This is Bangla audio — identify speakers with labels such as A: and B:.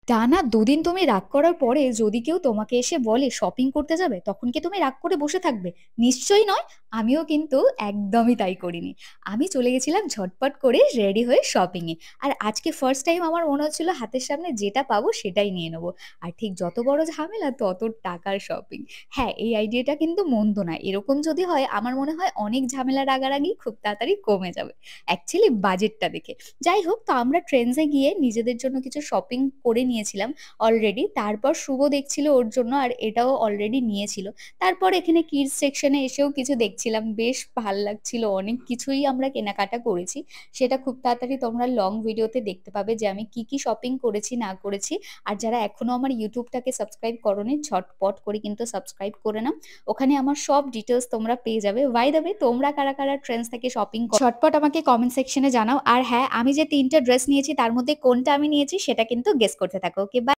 A: টানা দুদিন তুমি রাগ করার পরে যদি কেউ তোমাকে এসে বলে শপিং করতে যাবে, তখন কি তুমি রাগ করে বসে থাকবে? নিশ্চয়ই নয়। আমিও কিন্তু একদমই তাই করিনি। আমি চলে গেছিলাম ঝটপট করে রেডি হয়ে শপিং এ। আর আজকে ফার্স্ট টাইম আমার মনে হচ্ছিল হাতের সামনে যেটা পাবো সেটাই নিয়ে নেবো। আর ঠিক যত বড় ঝামেলা তত টাকার শপিং। হ্যাঁ, এই আইডিয়াটা কিন্তু মন্দ না। এরকম যদি হয় আমার মনে হয় অনেক ঝামেলা রাগারাগি খুব তাড়াতাড়ি কমে যাবে, অ্যাকচুয়ালি বাজেটটা দেখে। যাই হোক, তো আমরা ট্রেন্ডসে গিয়ে নিজেদের জন্য কিছু শপিং করে নিয়েছিলাম অলরেডি। তারপর শুভ দেখছিল ওর জন্য, আর এটাও অলরেডি নিয়েছিল। তারপর এখানে কিডস সেকশনে এসেও কিছু দেখছিলাম, বেশ ভাল লাগছিল। অনেক কিছুই আমরা কেনাকাটা করেছি, সেটা খুব তাড়াতাড়ি তোমরা লং ভিডিওতে দেখতে পাবে যে আমি কি কি শপিং করেছি না করেছি। আর যারা এখনো আমার ইউটিউবটাকে সাবস্ক্রাইব করোনি, ঝটপট করে কিন্তু সাবস্ক্রাইব করে নাও। ওখানে আমার সব ডিটেলস তোমরা পেয়ে যাবে। বাই দ্য ওয়ে, তোমরা কারা কারা ট্রেন্ডস থেকে শপিং ঝটপট আমাকে কমেন্ট সেকশনে জানাও। আর হ্যাঁ, আমি যে ৩ টে ড্রেস নিয়েছি তার মধ্যে কোনটা আমি নিয়েছি সেটা কিন্তু গেস করতে থাকো। ওকে, বাই।